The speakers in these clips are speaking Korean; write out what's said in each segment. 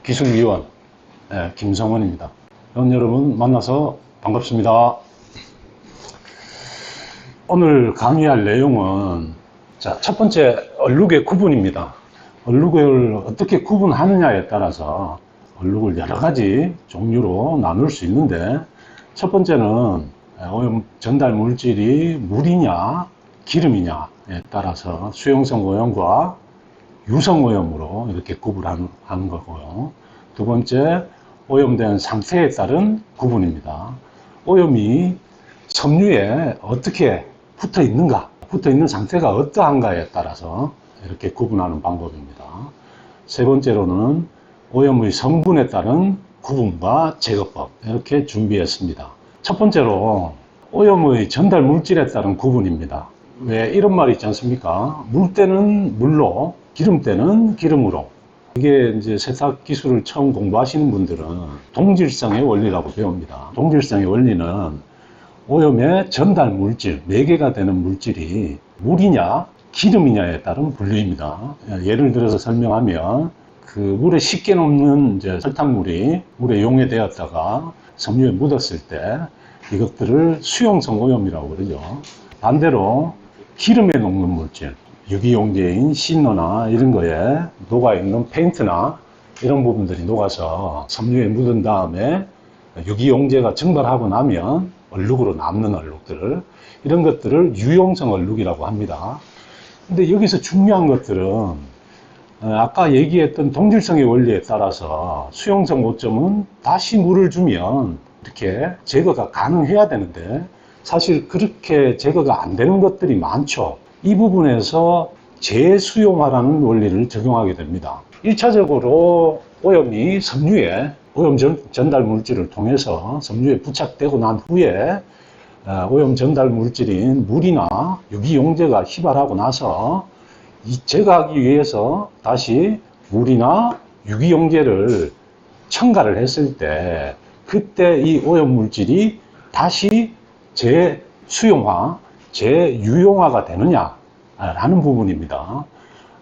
기술위원 김성원입니다. 여러분 만나서 반갑습니다. 오늘 강의할 내용은 첫 번째 얼룩의 구분입니다. 얼룩을 어떻게 구분하느냐에 따라서 얼룩을 여러 가지 종류로 나눌 수 있는데, 첫 번째는 오염 전달 물질이 물이냐 기름이냐에 따라서 수용성 오염과 유성 오염으로 이렇게 구분하는 거고요. 두 번째, 오염된 상태에 따른 구분입니다. 오염이 섬유에 어떻게 붙어 있는가, 붙어 있는 상태가 어떠한가에 따라서 이렇게 구분하는 방법입니다. 세 번째로는 오염의 성분에 따른 구분과 제거법, 이렇게 준비했습니다. 첫 번째로 오염의 전달 물질에 따른 구분입니다. 왜 이런 말이 있지 않습니까? 물 때는 물로, 기름 때는 기름으로. 이게 이제 세탁 기술을 처음 공부하시는 분들은 동질성의 원리라고 배웁니다. 동질성의 원리는 오염의 전달 물질, 매개가 되는 물질이 물이냐 기름이냐에 따른 분류입니다. 예를 들어서 설명하면, 그 물에 쉽게 녹는 이제 설탕물이 물에 용해되었다가 섬유에 묻었을 때 이것들을 수용성 오염이라고 그러죠. 반대로 기름에 녹는 물질, 유기용제인 시너나 이런 거에 녹아있는 페인트나 이런 부분들이 녹아서 섬유에 묻은 다음에 유기용제가 증발하고 나면 얼룩으로 남는 얼룩들, 이런 것들을 유용성 얼룩이라고 합니다. 근데 여기서 중요한 것들은 아까 얘기했던 동질성의 원리에 따라서 수용성 오점은 다시 물을 주면 이렇게 제거가 가능해야 되는데, 사실 그렇게 제거가 안 되는 것들이 많죠. 이 부분에서 재수용화라는 원리를 적용하게 됩니다. 1차적으로 오염이 섬유에, 오염 전달 물질을 통해서 섬유에 부착되고 난 후에 오염 전달 물질인 물이나 유기용제가 휘발하고 나서 제거하기 위해서 다시 물이나 유기용제를 첨가를 했을 때, 그때 이 오염 물질이 다시 재수용화, 재유용화가 되느냐라는 부분입니다.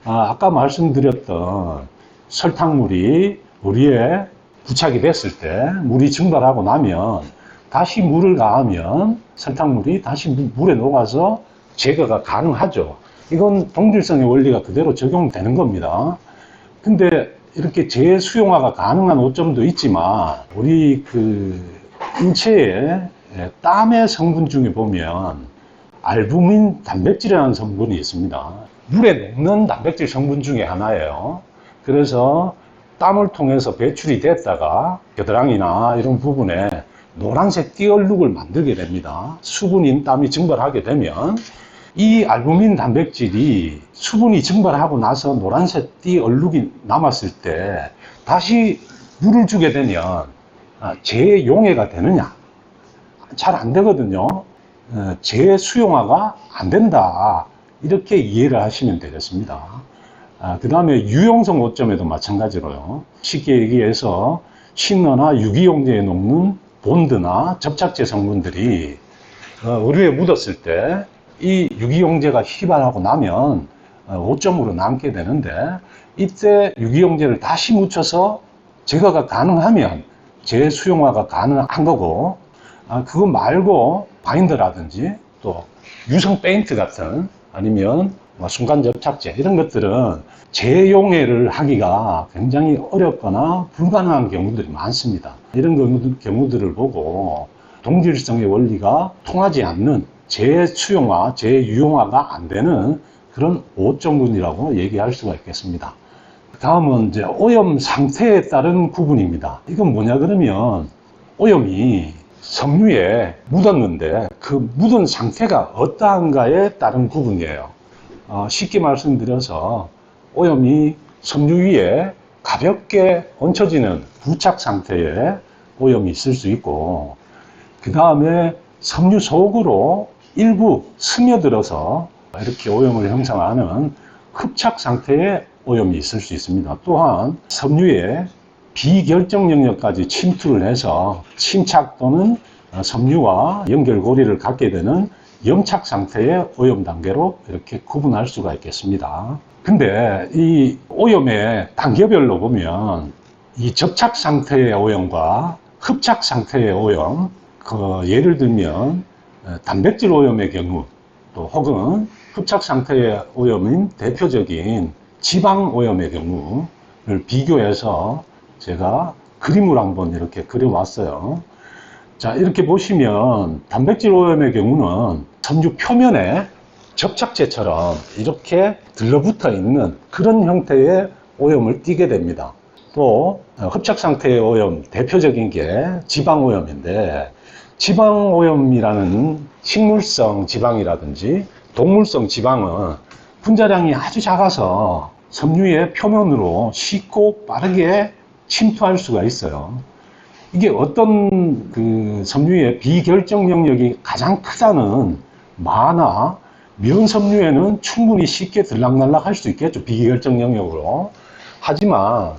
아까 말씀드렸던 설탕물이 물 위에 부착이 됐을 때 물이 증발하고 나면 다시 물을 가하면 설탕물이 다시 물에 녹아서 제거가 가능하죠. 이건 동질성의 원리가 그대로 적용되는 겁니다. 근데 이렇게 재수용화가 가능한 오점도 있지만, 우리 그 인체에 땀의 성분 중에 보면 알부민 단백질이라는 성분이 있습니다. 물에 녹는 단백질 성분 중에 하나예요. 그래서 땀을 통해서 배출이 됐다가 겨드랑이나 이런 부분에 노란색 띠얼룩을 만들게 됩니다. 수분인 땀이 증발하게 되면 이 알부민 단백질이 수분이 증발하고 나서 노란색 띠얼룩이 남았을 때 다시 물을 주게 되면 재용해가 되느냐? 잘 안 되거든요. 재수용화가 안 된다, 이렇게 이해를 하시면 되겠습니다. 그 다음에 유용성 오점에도 마찬가지로요. 쉽게 얘기해서 시너나 유기용제에 녹는 본드나 접착제 성분들이 의류에 묻었을 때 이 유기용제가 휘발하고 나면 오점으로 남게 되는데, 이때 유기용제를 다시 묻혀서 제거가 가능하면 재수용화가 가능한 거고, 그거 말고 바인더라든지 또 유성 페인트 같은, 아니면 순간 접착제, 이런 것들은 재용해를 하기가 굉장히 어렵거나 불가능한 경우들이 많습니다. 이런 경우들을 보고 동질성의 원리가 통하지 않는, 재수용화, 재유용화가 안 되는 그런 오점군이라고 얘기할 수가 있겠습니다. 다음은 이제 오염 상태에 따른 구분입니다. 이건 뭐냐 그러면, 오염이 섬유에 묻었는데 그 묻은 상태가 어떠한가에 따른 구분이에요. 쉽게 말씀드려서 오염이 섬유 위에 가볍게 얹혀지는 부착 상태에 오염이 있을 수 있고, 그 다음에 섬유 속으로 일부 스며들어서 이렇게 오염을 형성하는 흡착 상태의 오염이 있을 수 있습니다. 또한 섬유에 비결정 영역까지 침투를 해서 침착 또는 섬유와 연결고리를 갖게 되는 염착 상태의 오염 단계로 이렇게 구분할 수가 있겠습니다. 근데 이 오염의 단계별로 보면 이 접착 상태의 오염과 흡착 상태의 오염, 예를 들면 단백질 오염의 경우, 또 혹은 흡착 상태의 오염인 대표적인 지방 오염의 경우를 비교해서 제가 그림을 한번 이렇게 그려왔어요. 자, 이렇게 보시면 단백질 오염의 경우는 섬유 표면에 접착제처럼 이렇게 들러붙어 있는 그런 형태의 오염을 띠게 됩니다. 또 흡착 상태의 오염, 대표적인 게 지방 오염인데, 지방 오염이라는 식물성 지방이라든지 동물성 지방은 분자량이 아주 작아서 섬유의 표면으로 쉽고 빠르게 침투할 수가 있어요. 이게 어떤 섬유의 비결정 영역이 가장 크다는 마나 면 섬유에는 충분히 쉽게 들락날락 할 수 있겠죠, 비결정 영역으로. 하지만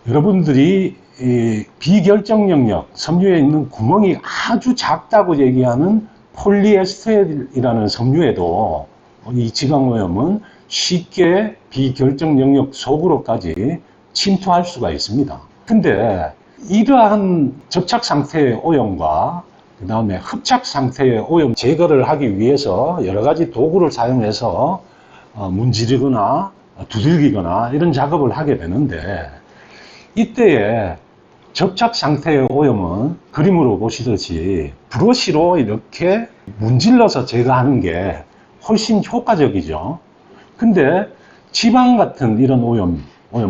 여러분들이 이 비결정 영역, 섬유에 있는 구멍이 아주 작다고 얘기하는 폴리에스테르이라는 섬유에도 이 지방오염은 쉽게 비결정 영역 속으로까지 침투할 수가 있습니다. 근데 이러한 접착 상태의 오염과 그 다음에 흡착 상태의 오염 제거를 하기 위해서 여러 가지 도구를 사용해서 문지르거나 두들기거나 이런 작업을 하게 되는데, 이때에 접착 상태의 오염은 그림으로 보시듯이 브러쉬로 이렇게 문질러서 제거하는 게 훨씬 효과적이죠. 근데 지방 같은 이런 오염,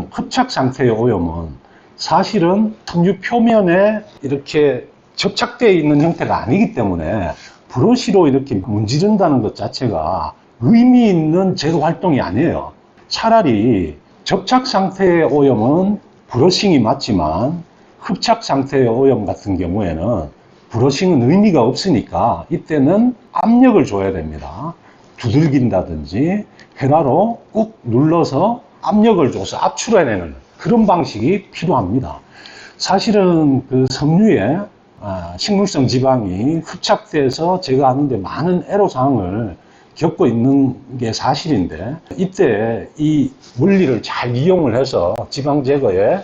흡착 상태의 오염은 사실은 섬유 표면에 이렇게 접착되어 있는 형태가 아니기 때문에 브러쉬로 이렇게 문지른다는 것 자체가 의미 있는 제거 활동이 아니에요. 차라리 접착 상태의 오염은 브러싱이 맞지만 흡착 상태의 오염 같은 경우에는 브러싱은 의미가 없으니까 이때는 압력을 줘야 됩니다. 두들긴다든지 헤라로 꾹 눌러서 압력을 줘서 압출해내는 그런 방식이 필요합니다. 사실은 그 섬유에 식물성 지방이 흡착돼서 제거하는데 많은 애로사항을 겪고 있는 게 사실인데, 이때 이 원리를 잘 이용을 해서 지방 제거에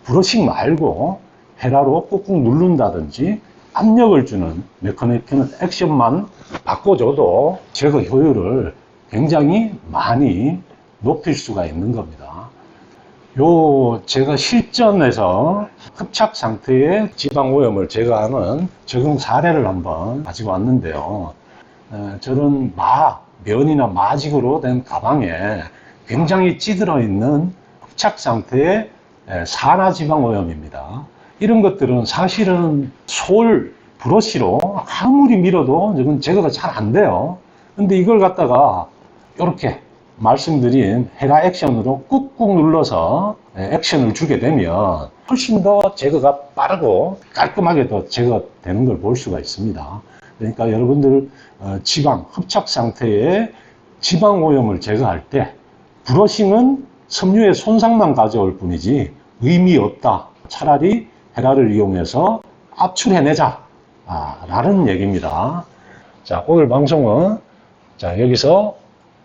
브러싱 말고 헤라로 꾹꾹 누른다든지 압력을 주는 메커니컬 액션만 바꿔줘도 제거 효율을 굉장히 많이 높일 수가 있는 겁니다. 제가 실전에서 흡착 상태의 지방 오염을 제거하는 적용 사례를 한번 가지고 왔는데요. 저는 면이나 마직으로 된 가방에 굉장히 찌들어 있는 흡착 상태의 산화지방 오염입니다. 이런 것들은 사실은 브러쉬로 아무리 밀어도 이건 제거가 잘 안 돼요. 근데 이걸 갖다가 이렇게 말씀드린 헤라 액션으로 꾹꾹 눌러서 액션을 주게 되면 훨씬 더 제거가 빠르고 깔끔하게 더 제거되는 걸 볼 수가 있습니다. 그러니까 여러분들 흡착 상태의 지방 오염을 제거할 때 브러싱은 섬유의 손상만 가져올 뿐이지 의미 없다. 차라리 헤라를 이용해서 압출해내자 라는 얘기입니다. 자, 오늘 방송은 여기서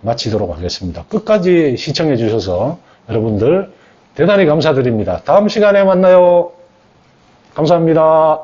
마치도록 하겠습니다. 끝까지 시청해 주셔서 여러분들 대단히 감사드립니다. 다음 시간에 만나요. 감사합니다.